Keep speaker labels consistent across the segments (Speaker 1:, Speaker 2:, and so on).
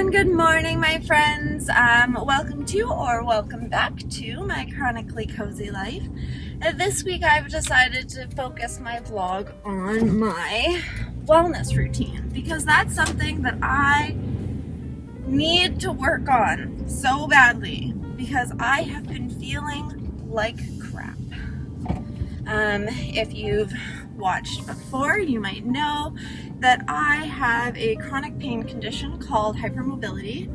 Speaker 1: and good morning, my friends. Welcome to or welcome back to my chronically cozy life. This week I've decided to focus my vlog on my wellness routine because that's something that I need to work on so badly because I have been feeling like crap. If you've watched before, you might know that I have a chronic pain condition called hypermobility,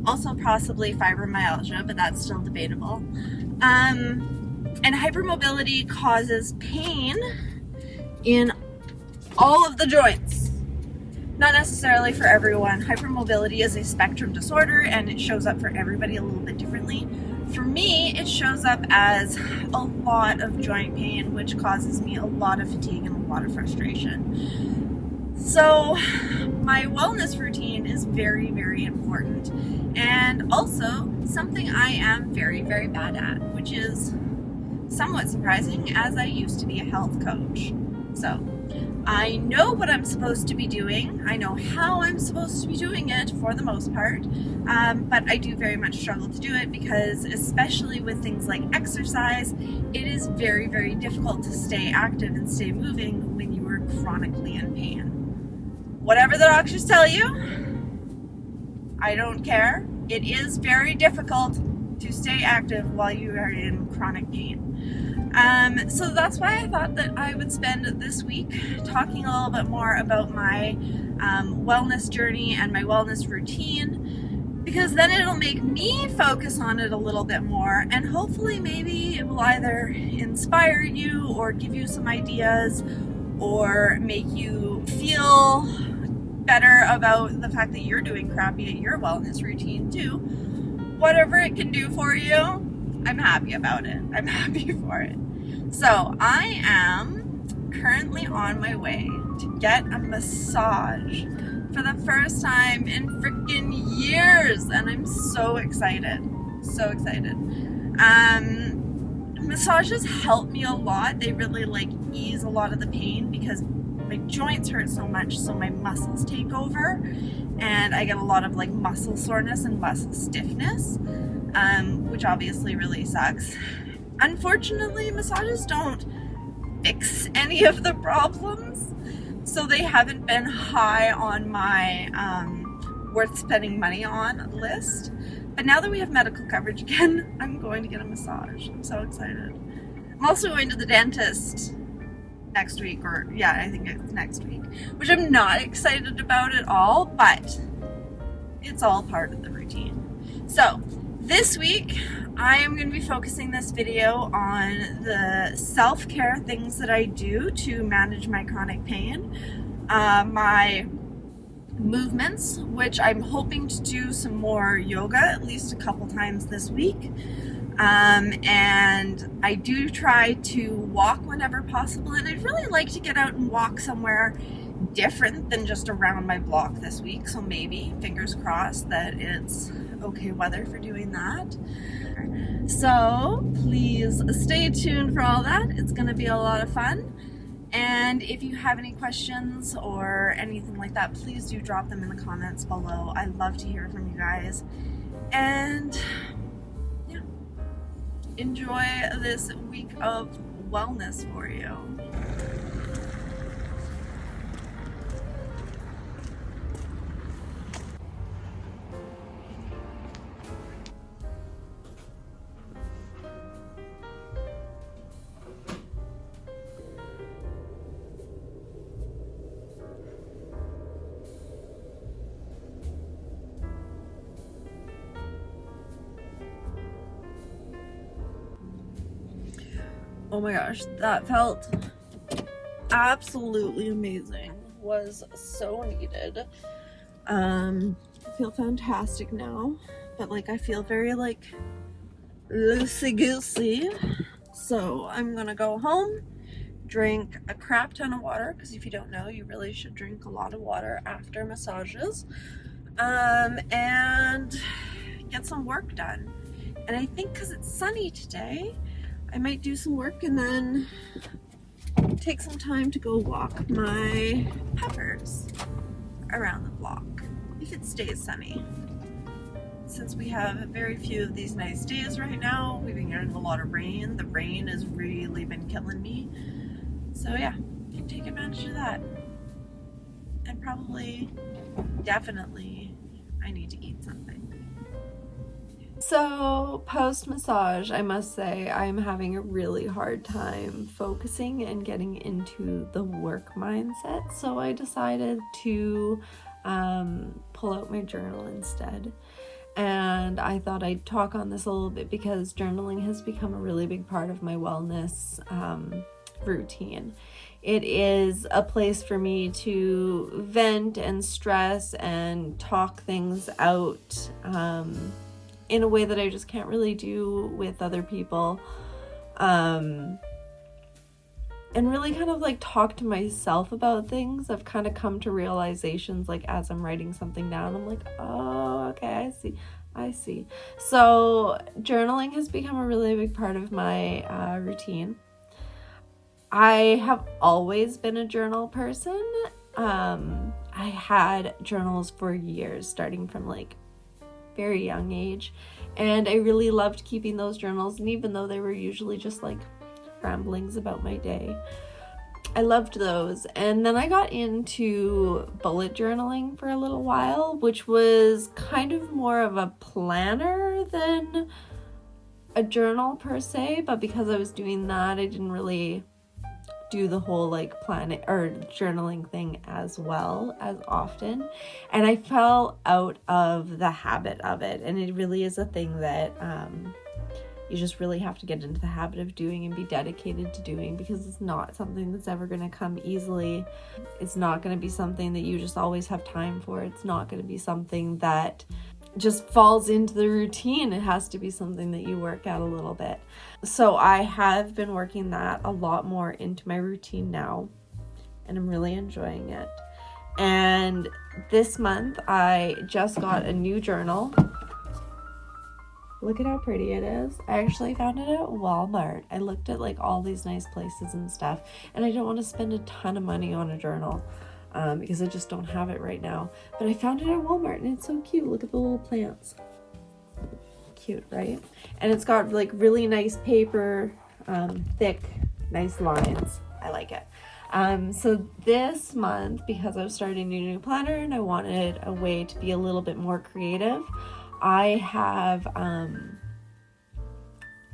Speaker 1: also possibly fibromyalgia, but that's still debatable. And hypermobility causes pain in all of the joints. Not necessarily for everyone. Hypermobility is a spectrum disorder and it shows up for everybody a little bit differently. For me, it shows up as a lot of joint pain, which causes me a lot of fatigue and a lot of frustration. So my wellness routine is very, very important, and also something I am very, very bad at, which is somewhat surprising as I used to be a health coach. So I know what I'm supposed to be doing. I know how I'm supposed to be doing it for the most part, but I do very much struggle to do it because, especially with things like exercise, it is very, very difficult to stay active and stay moving when you are chronically in pain. Whatever the doctors tell you, I don't care. It is very difficult to stay active while you are in chronic pain. So that's why I thought that I would spend this week talking a little bit more about my wellness journey and my wellness routine, because then it'll make me focus on it a little bit more, and hopefully maybe it will either inspire you or give you some ideas or make you feel better about the fact that you're doing crappy at your wellness routine too. Whatever it can do for you, I'm happy about it. I'm happy for it. So I am currently on my way to get a massage for the first time in freaking years, and I'm so excited. So excited. Massages help me a lot. They really ease a lot of the pain because my joints hurt so much, so my muscles take over, and I get a lot of muscle soreness and muscle stiffness. Which obviously really sucks. Unfortunately, massages don't fix any of the problems, so they haven't been high on my worth spending money on list. But now that we have medical coverage again, I'm going to get a massage. I'm so excited. I'm also going to the dentist next week, I think it's next week, which I'm not excited about at all, but it's all part of the routine. So this week, I am going to be focusing this video on the self-care things that I do to manage my chronic pain, my movements, which I'm hoping to do some more yoga at least a couple times this week, and I do try to walk whenever possible, and I'd really like to get out and walk somewhere different than just around my block this week, so maybe, fingers crossed, that it's okay weather for doing that. So please stay tuned for all that. It's going to be a lot of fun, and if you have any questions or anything like that, please do drop them in the comments below. I love to hear from you guys, and yeah, enjoy this week of wellness for you. Oh my gosh, that felt absolutely amazing. Was so needed. I feel fantastic now, but I feel very loosey-goosey. So I'm gonna go home, drink a crap ton of water, because if you don't know, you really should drink a lot of water after massages, and get some work done. And I think because it's sunny today, I might do some work and then take some time to go walk my peppers around the block. I if it stays sunny. Since we have very few of these nice days right now, we've been getting a lot of rain. The rain has really been killing me. So yeah, can take advantage of that. And probably, definitely, I need to eat something. So post-massage, I must say I'm having a really hard time focusing and getting into the work mindset. So I decided to pull out my journal instead. And I thought I'd talk on this a little bit because journaling has become a really big part of my wellness routine. It is a place for me to vent and stress and talk things out in a way that I just can't really do with other people. And really kind of like talk to myself about things. I've kind of come to realizations like as I'm writing something down, I'm like, oh, okay, I see. So journaling has become a really big part of my routine. I have always been a journal person. I had journals for years, starting from like very young age, and I really loved keeping those journals, and even though they were usually just like ramblings about my day, I loved those. And then I got into bullet journaling for a little while, which was kind of more of a planner than a journal per se, but because I was doing that, I didn't really do the whole like planning or journaling thing as well as often, and I fell out of the habit of it. And it really is a thing that you just really have to get into the habit of doing and be dedicated to doing, because it's not something that's ever going to come easily. It's not going to be something that you just always have time for. It's not going to be something that just falls into the routine. It has to be something that you work at a little bit. So I have been working that a lot more into my routine now, and I'm really enjoying it. And this month I just got a new journal. Look at how pretty it is. I actually found it at Walmart. I looked at like all these nice places and stuff, and I don't want to spend a ton of money on a journal because I just don't have it right now. But I found it at Walmart, and it's so cute. Look at the little plants. Cute, right? And it's got like really nice paper, thick, nice lines. I like it. So this month, because I was starting a new planner and I wanted a way to be a little bit more creative, I have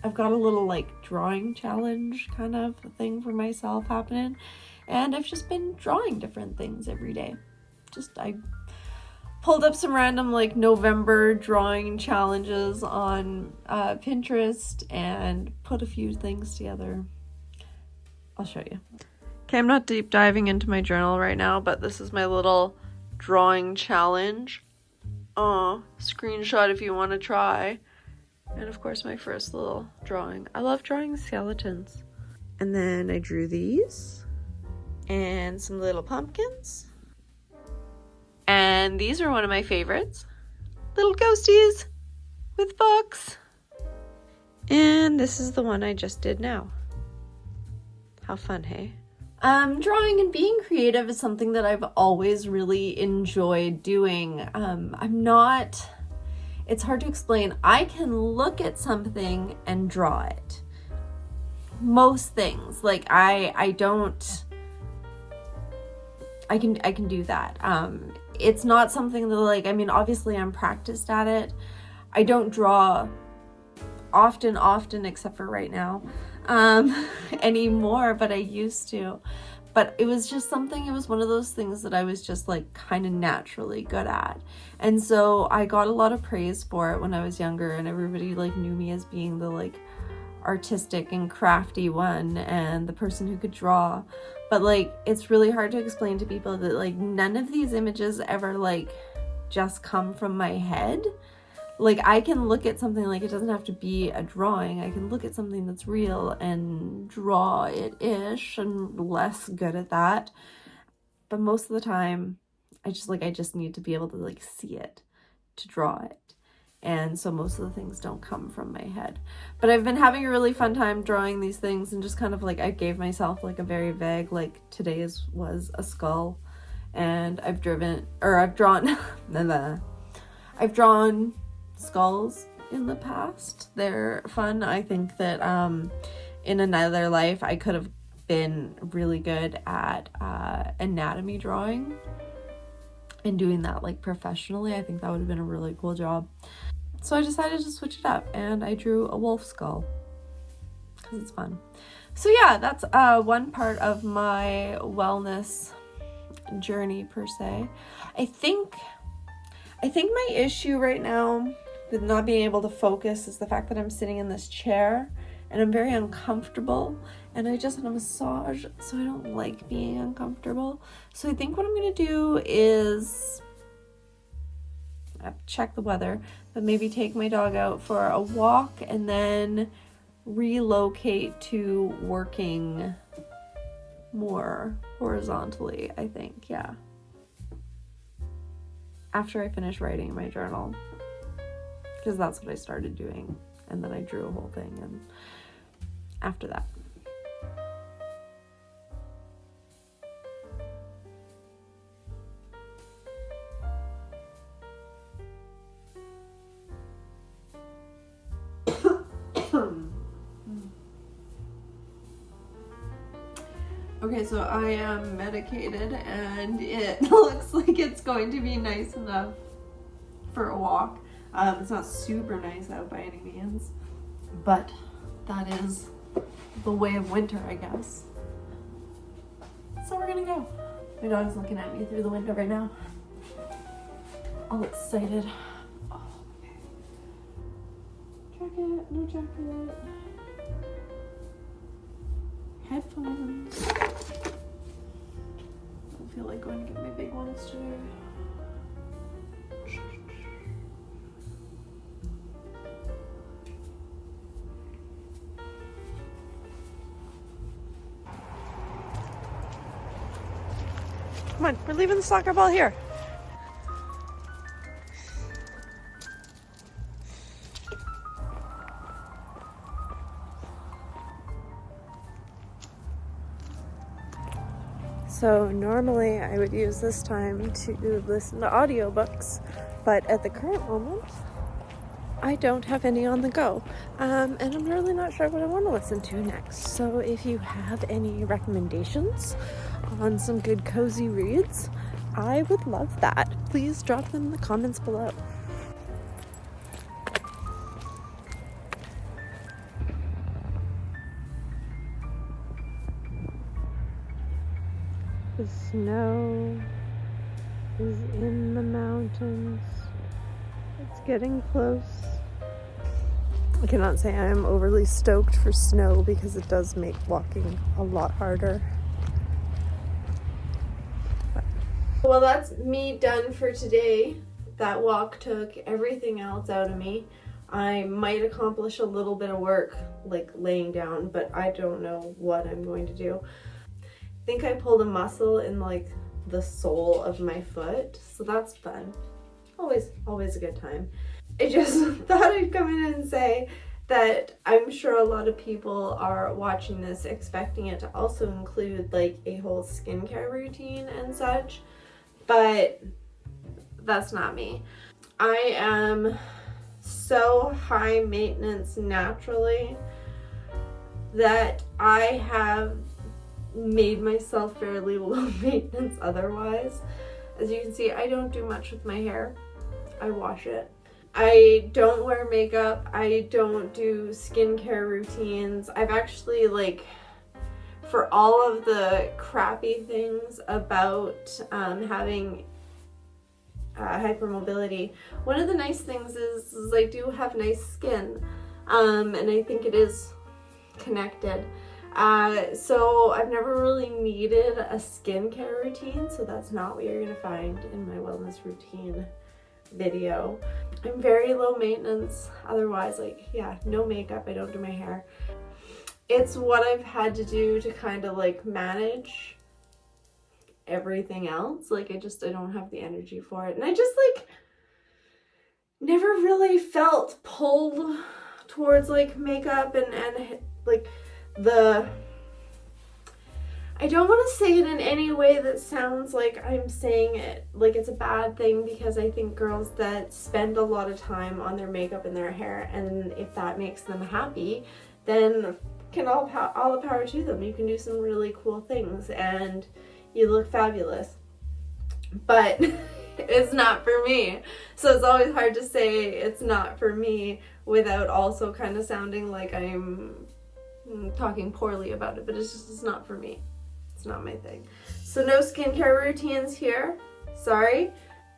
Speaker 1: I've got a little like drawing challenge kind of thing for myself happening, and I've just been drawing different things every day. I pulled up some random like November drawing challenges on Pinterest and put a few things together. I'll show you. Okay, I'm not deep diving into my journal right now, but this is my little drawing challenge. Screenshot if you want to try. And of course my first little drawing. I love drawing skeletons. And then I drew these and some little pumpkins. And these are one of my favorites. Little ghosties with books. And this is the one I just did now. How fun, hey? Drawing and being creative is something that I've always really enjoyed doing. It's hard to explain. I can look at something and draw it. Most things, like I can do that. It's not something that like, I mean, obviously I'm practiced at it. I don't draw often except for right now anymore, but I used to. But it was just something, it was one of those things that I was just like kind of naturally good at. And so I got a lot of praise for it when I was younger, and everybody like knew me as being the like artistic and crafty one and the person who could draw. But like, it's really hard to explain to people that like none of these images ever like just come from my head. Like I can look at something, like it doesn't have to be a drawing. I can look at something that's real and draw it-ish. I'm less good at that. But most of the time, I just need to be able to like see it to draw it. And so most of the things don't come from my head. But I've been having a really fun time drawing these things, and just kind of like I gave myself like a very vague, like today's was a skull. and I've drawn I've drawn skulls in the past. They're fun. I think that in another life I could have been really good at anatomy drawing and doing that like professionally. I think that would have been a really cool job. So I decided to switch it up and I drew a wolf skull because it's fun. So yeah, that's one part of my wellness journey per se. I think my issue right now with not being able to focus is the fact that I'm sitting in this chair and I'm very uncomfortable, and I just had a massage, so I don't like being uncomfortable. So I think what I'm gonna do is I have to check the weather, but maybe take my dog out for a walk and then relocate to working more horizontally, I think. Yeah, after I finish writing my journal, because that's what I started doing, and then I drew a whole thing, and after that. Okay, so I am medicated and it looks like it's going to be nice enough for a walk. It's not super nice out by any means, but that is the way of winter, I guess. So we're gonna go. My dog's looking at me through the window right now, all excited. Oh, okay. Jacket, no jacket. Headphones. Don't feel like going to get my big ones today. Come on, we're leaving the soccer ball here. So normally I would use this time to listen to audiobooks, but at the current moment, I don't have any on the go. And I'm really not sure what I want to listen to next. So if you have any recommendations on some good cozy reads, I would love that. Please drop them in the comments below. The snow is in the mountains. It's getting close. I cannot say I am overly stoked for snow because it does make walking a lot harder. Well, that's me done for today. That walk took everything else out of me. I might accomplish a little bit of work, like laying down, but I don't know what I'm going to do. I think I pulled a muscle in like the sole of my foot, so that's fun. Always a good time. I just thought I'd come in and say that I'm sure a lot of people are watching this expecting it to also include like a whole skincare routine and such, but that's not me. I am so high maintenance naturally that I have made myself fairly low maintenance otherwise. As you can see, I don't do much with my hair. I wash it. I don't wear makeup. I don't do skincare routines. I've actually, like, for all of the crappy things about having hypermobility, one of the nice things is I do have nice skin, and I think it is connected. So I've never really needed a skincare routine, so that's not what you're gonna find in my wellness routine video. I'm very low maintenance otherwise, like, yeah, no makeup, I don't do my hair. It's what I've had to do to kind of like manage everything else. Like I don't have the energy for it, and I just like never really felt pulled towards like makeup and like the I don't want to say it in any way that sounds like I'm saying it like it's a bad thing, because I think girls that spend a lot of time on their makeup and their hair, and if that makes them happy, then all the power to them. You can do some really cool things and you look fabulous. But it's not for me. So it's always hard to say it's not for me without also kind of sounding like I'm talking poorly about it, but it's not for me. It's not my thing. So no skincare routines here. Sorry.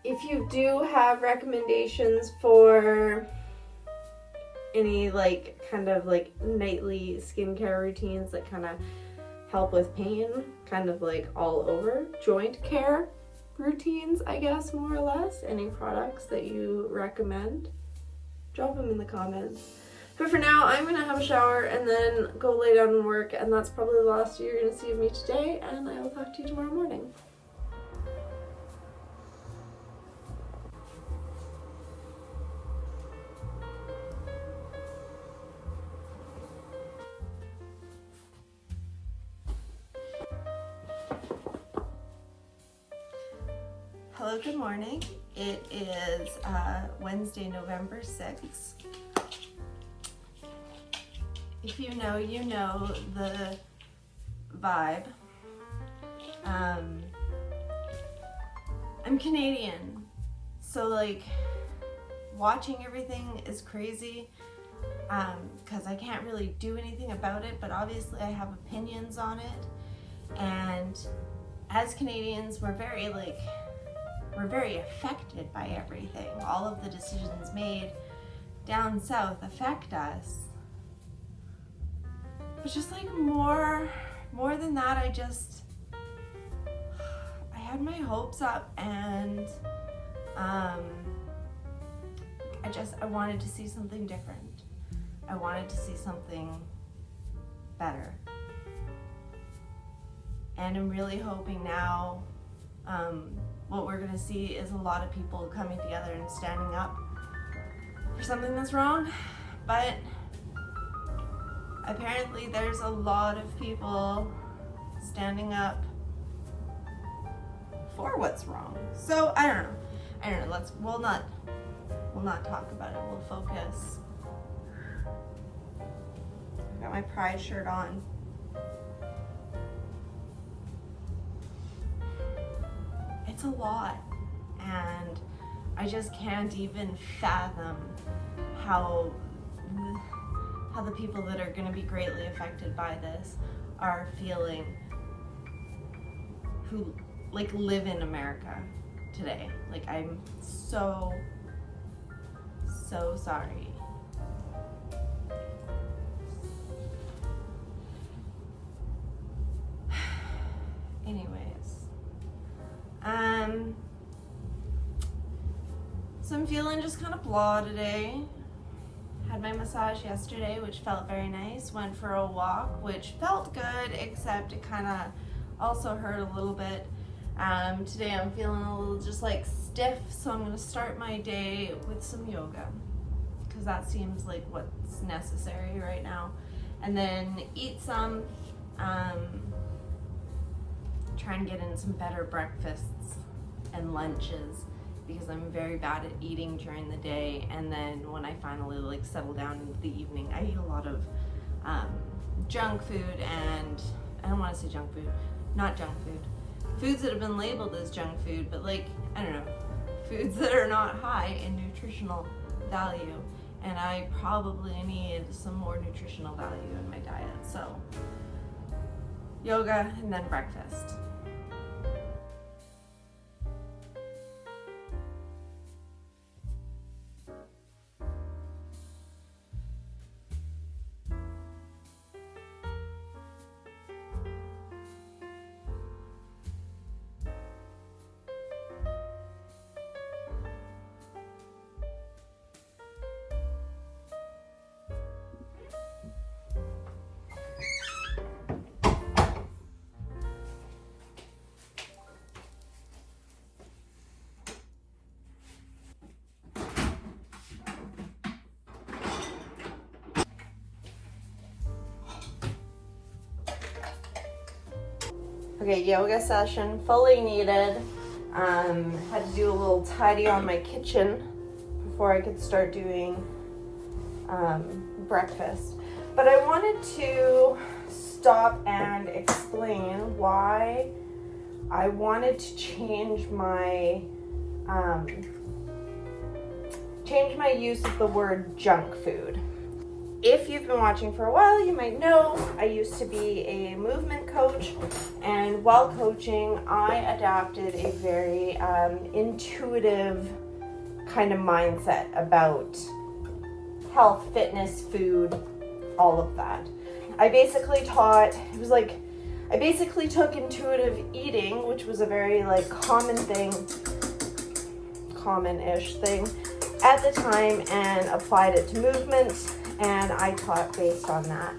Speaker 1: If you do have recommendations for any like kind of like nightly skincare routines that kind of help with pain, kind of like all over joint care routines, I guess, more or less, any products that you recommend, drop them in the comments. But for now, I'm gonna have a shower and then go lay down and work, and that's probably the last you're gonna see of me today, and I will talk to you tomorrow morning. Hello, good morning. It is Wednesday, November 6th. If you know, you know the vibe. I'm Canadian, so like watching everything is crazy because I can't really do anything about it, but obviously I have opinions on it. And as Canadians, we're very affected by everything. All of the decisions made down south affect us. But just like more than that, I had my hopes up, and I wanted to see something different. I wanted to see something better. And I'm really hoping now what we're gonna see is a lot of people coming together and standing up for something that's wrong. But apparently there's a lot of people standing up for what's wrong. So I don't know. We'll not talk about it. We'll focus. I got my pride shirt on. It's a lot, and I just can't even fathom how the people that are going to be greatly affected by this are feeling, who like live in America today. Like, I'm so sorry. Anyways, so I'm feeling just kind of blah today. Had my massage yesterday, which felt very nice. Went for a walk, which felt good, except it kind of also hurt a little bit. Today I'm feeling a little just like stiff, so I'm going to start my day with some yoga, because that seems like what's necessary right now. And then eat some, try and get in some better breakfasts and lunches, because I'm very bad at eating during the day, and then when I finally like settle down into the evening, I eat a lot of junk food, and I don't want to say junk food, not junk food, foods that have been labeled as junk food, but like, I don't know, foods that are not high in nutritional value, and I probably need some more nutritional value in my diet. So yoga and then breakfast. Okay, yoga session, fully needed. Had to do a little tidy on my kitchen before I could start doing breakfast. But I wanted to stop and explain why I wanted to change my use of the word junk food. If you've been watching for a while, you might know I used to be a movement coach, and while coaching, I adapted a very intuitive kind of mindset about health, fitness, food, all of that. I basically took intuitive eating, which was a very common-ish thing at the time, and applied it to movement. And I taught based on that.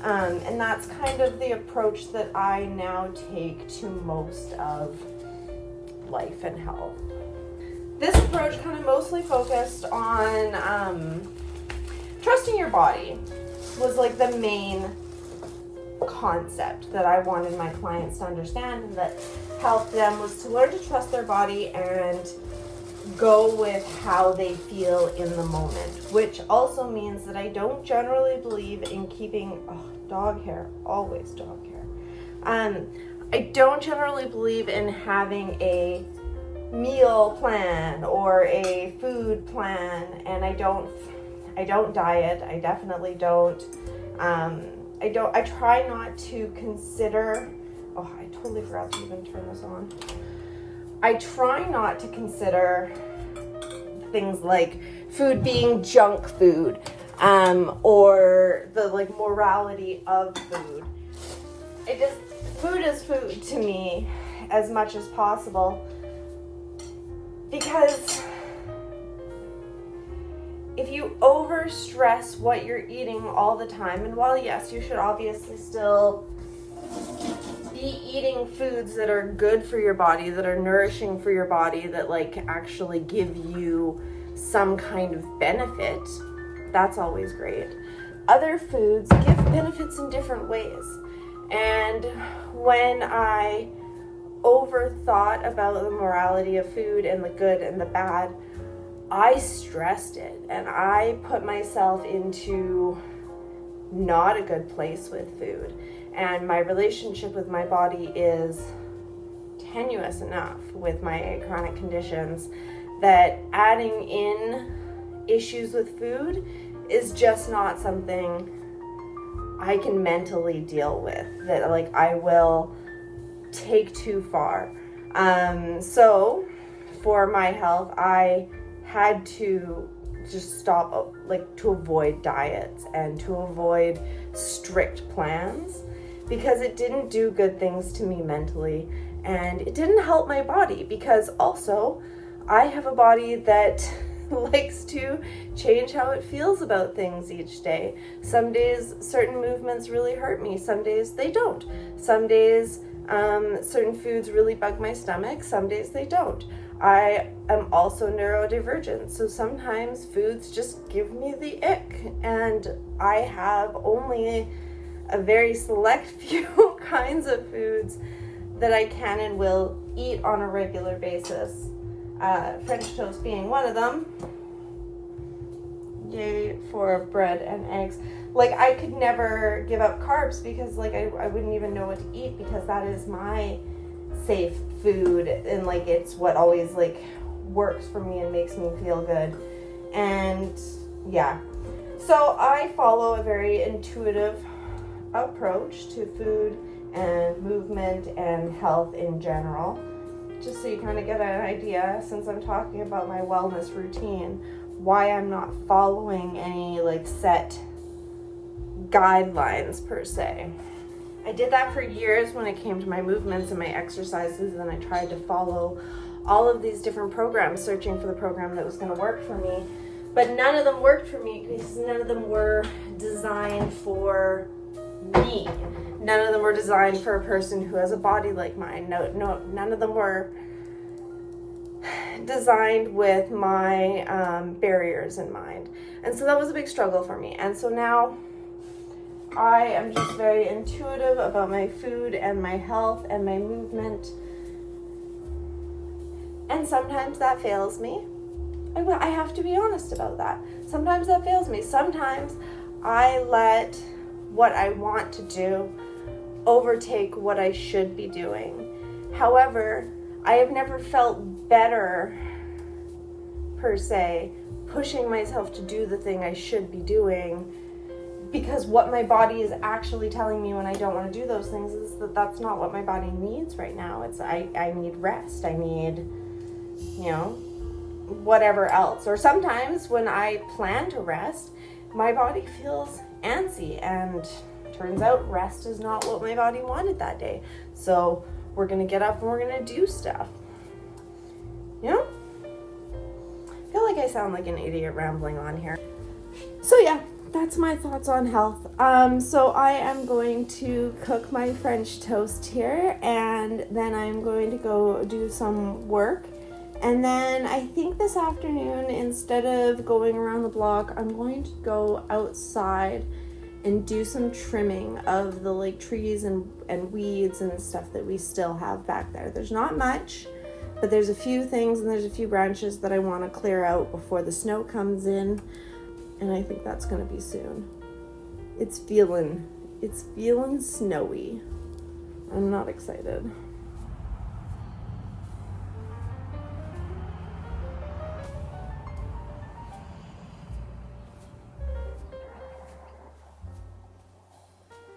Speaker 1: And that's kind of the approach that I now take to most of life and health. This approach kind of mostly focused on trusting your body was like the main concept that I wanted my clients to understand, and that helped them was to learn to trust their body and go with how they feel in the moment, which also means that I don't generally believe in keeping dog hair, always dog hair. I don't generally believe in having a meal plan or a food plan, and I don't diet. I definitely don't. I try not to consider. Oh, I totally forgot to even turn this on. I try not to consider things like food being junk food, or the morality of food. Food is food to me as much as possible, because if you overstress what you're eating all the time, and while yes, you should obviously still be eating foods that are good for your body, that are nourishing for your body, that actually give you some kind of benefit, that's always great. Other foods give benefits in different ways. And when I overthought about the morality of food and the good and the bad, I stressed it, and I put myself into not a good place with food. And my relationship with my body is tenuous enough with my chronic conditions that adding in issues with food is just not something I can mentally deal with, that I will take too far. So for my health, I had to just stop, to avoid diets and to avoid strict plans, because it didn't do good things to me mentally, and it didn't help my body, because also I have a body that likes to change how it feels about things each day. Some days certain movements really hurt me, some days they don't. Some days certain foods really bug my stomach, some days they don't. I am also neurodivergent, so sometimes foods just give me the ick, and I have only a very select few kinds of foods that I can and will eat on a regular basis. French toast being one of them. Yay for bread and eggs. I could never give up carbs, because I wouldn't even know what to eat, because that is my safe food, and it's what always works for me and makes me feel good. And yeah, so I follow a very intuitive approach to food and movement and health in general, just so you kind of get an idea, since I'm talking about my wellness routine, why I'm not following any set guidelines per se. I did that for years when it came to my movements and my exercises, and I tried to follow all of these different programs, searching for the program that was going to work for me, but none of them worked for me, because none of them were designed for me. None of them were designed for a person who has a body like mine. No, none of them were designed with my barriers in mind. And so that was a big struggle for me. And so now I am just very intuitive about my food and my health and my movement. And sometimes that fails me. I have to be honest about that. Sometimes that fails me. Sometimes I let what I want to do overtake what I should be doing. However, I have never felt better, per se, pushing myself to do the thing I should be doing, because what my body is actually telling me when I don't want to do those things is that that's not what my body needs right now. It's I need rest. I need, whatever else. Or sometimes when I plan to rest, my body feels antsy, and turns out rest is not what my body wanted that day. So we're going to get up and we're going to do stuff. I feel like I sound like an idiot rambling on here. So yeah, that's my thoughts on health. So I am going to cook my French toast here, and then I'm going to go do some work. And then I think this afternoon, instead of going around the block, I'm going to go outside and do some trimming of the trees and weeds and stuff that we still have back there. There's not much, but there's a few things and there's a few branches that I want to clear out before the snow comes in. And I think that's going to be soon. It's feeling snowy. I'm not excited.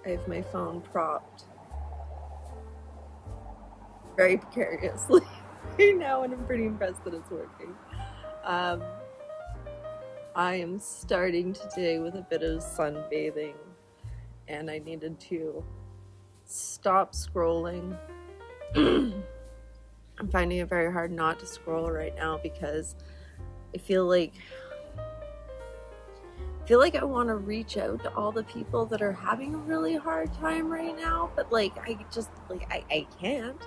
Speaker 1: I have my phone propped very precariously right now, and I'm pretty impressed that it's working. I am starting today with a bit of sunbathing, and I needed to stop scrolling. I'm finding it very hard not to scroll right now because I feel like I want to reach out to all the people that are having a really hard time right now, but I can't.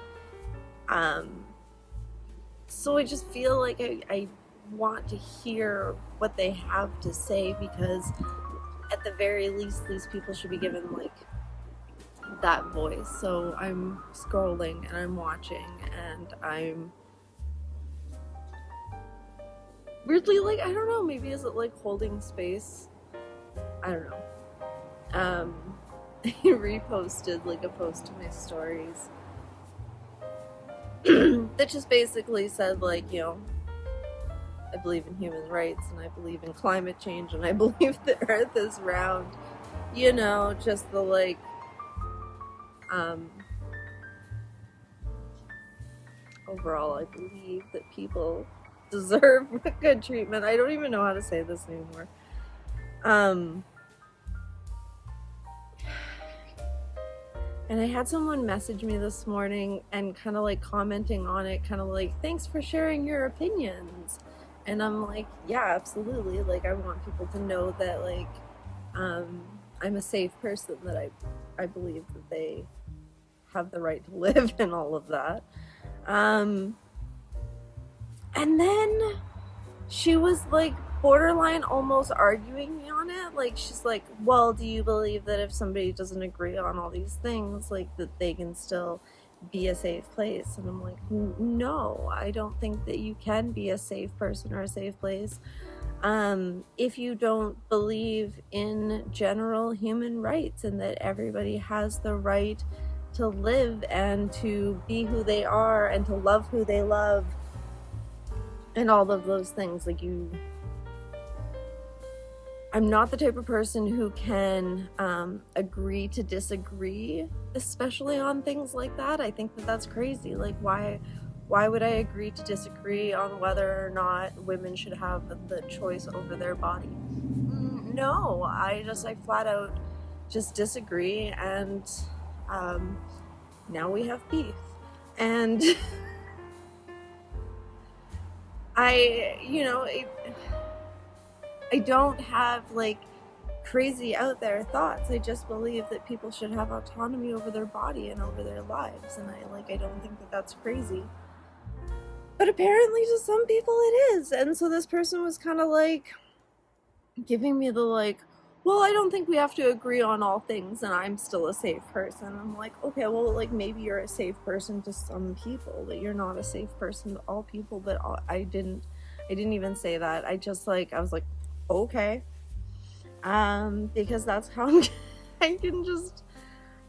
Speaker 1: So I just feel like I want to hear what they have to say, because at the very least these people should be given that voice. So I'm scrolling and I'm watching, and I'm weirdly I don't know, maybe is it holding space? I don't know. I reposted a post to my stories that just basically said I believe in human rights, and I believe in climate change, and I believe the earth is round. Just the overall, I believe that people deserve good treatment. I don't even know how to say this anymore. And I had someone message me this morning and kind of commenting on it, kind of thanks for sharing your opinions. And I'm yeah, absolutely. I want people to know that I'm a safe person, that I believe that they have the right to live and all of that. And then she was borderline almost arguing me on it. She's well, do you believe that if somebody doesn't agree on all these things, that they can still be a safe place? And I'm no, I don't think that you can be a safe person or a safe place if you don't believe in general human rights, and that everybody has the right to live and to be who they are and to love who they love and all of those things. I'm not the type of person who can agree to disagree, especially on things like that. I think that that's crazy. Why would I agree to disagree on whether or not women should have the choice over their body? No, I flat out just disagree, and now we have beef. And I don't have crazy out there thoughts. I just believe that people should have autonomy over their body and over their lives, and I don't think that that's crazy. But apparently to some people it is. And so this person was kind of giving me the well, I don't think we have to agree on all things, and I'm still a safe person. I'm like, okay, well, like, maybe you're a safe person to some people, but you're not a safe person to all people. But I didn't even say that. I just, like, I was like, okay, because that's how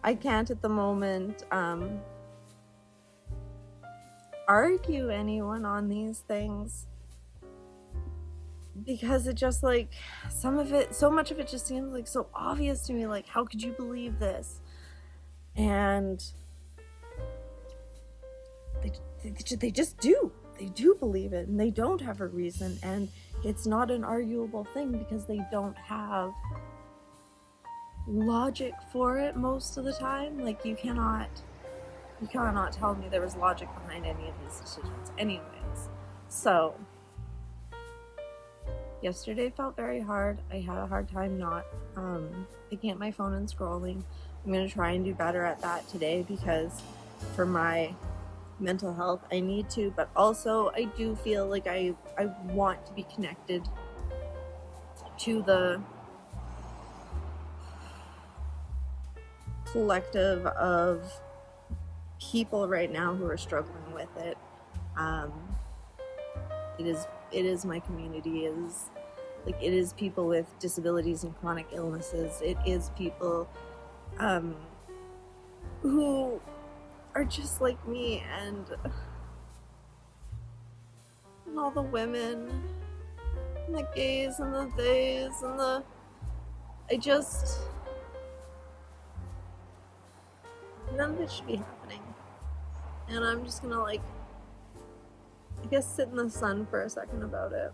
Speaker 1: I can't at the moment, argue anyone on these things, because it just, like, so much of it just seems like so obvious to me. Like, how could you believe this? And they just do. They do believe it, and they don't have a reason, and it's not an arguable thing because they don't have logic for it most of the time. Like, you cannot tell me there was logic behind any of these decisions anyways. So yesterday felt very hard. I had a hard time not picking up my phone and scrolling. I'm going to try and do better at that today, because for my mental health I need to, but also I do feel like I want to be connected to the collective of people right now who are struggling with it. It is my community. It is people with disabilities and chronic illnesses. It is people who are just like me, and all the women and the gays and the theys and none of it should be happening. And I'm just gonna, like, I guess, sit in the sun for a second about it,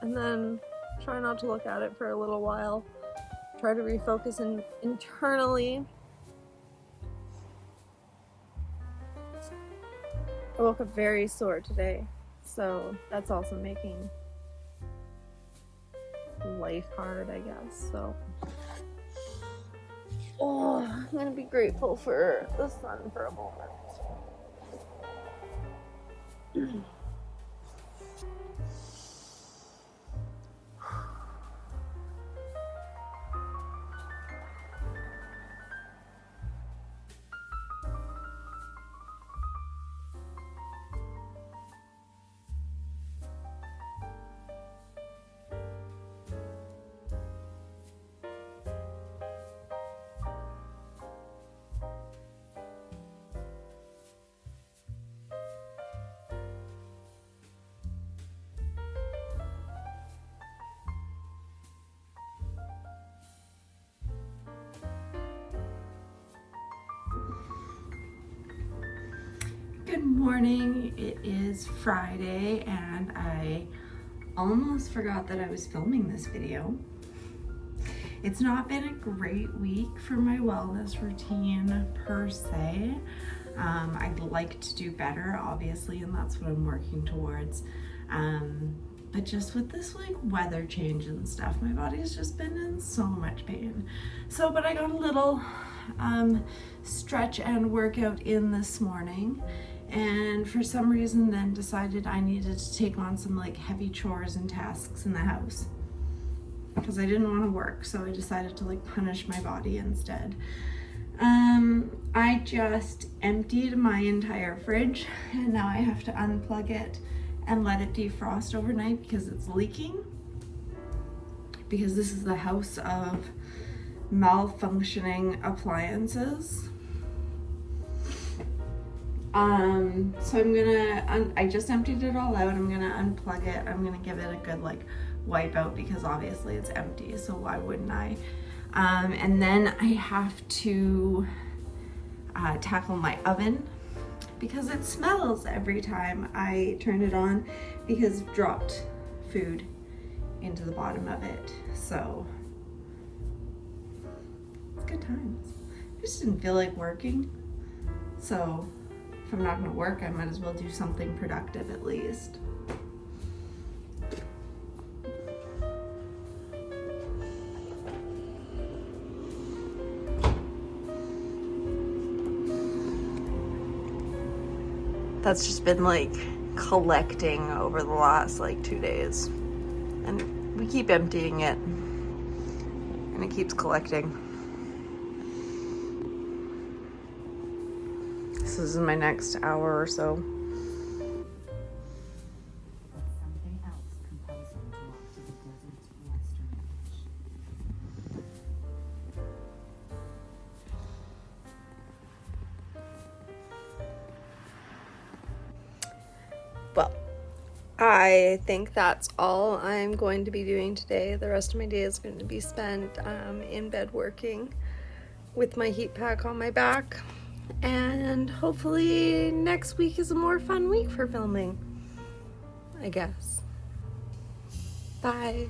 Speaker 1: and then try not to look at it for a little while. Try to refocus internally. I woke up very sore today, so that's also making life hard, I guess. So, I'm gonna be grateful for the sun for a moment. Good morning. It is Friday, and I almost forgot that I was filming this video. It's not been a great week for my wellness routine per se. I'd like to do better, obviously, and that's what I'm working towards. But just with this, like, weather change and stuff, my body's just been in so much pain. But I got a little stretch and workout in this morning, and for some reason then decided I needed to take on some, like, heavy chores and tasks in the house because I didn't want to work, so I decided to, like, punish my body instead. I just emptied my entire fridge, and now I have to unplug it and let it defrost overnight because it's leaking, because this is the house of malfunctioning appliances. So I'm gonna, I just emptied it all out. I'm gonna unplug it. I'm gonna give it a good, like, wipe out, because obviously it's empty, so why wouldn't I? And then I have to tackle my oven, because it smells every time I turn it on, because I've dropped food into the bottom of it. So it's good times. I just didn't feel like working, so if I'm not gonna work, I might as well do something productive at least. That's just been, like, collecting over the last, like, 2 days, and we keep emptying it. and it keeps collecting. This is my next hour or so.
Speaker 2: Something else compels him to walk to the desert's western edge.
Speaker 1: Well, I think that's all I'm going to be doing today. The rest of my day is going to be spent in bed working with my heat pack on my back. And hopefully next week is a more fun week for filming, I guess. Bye.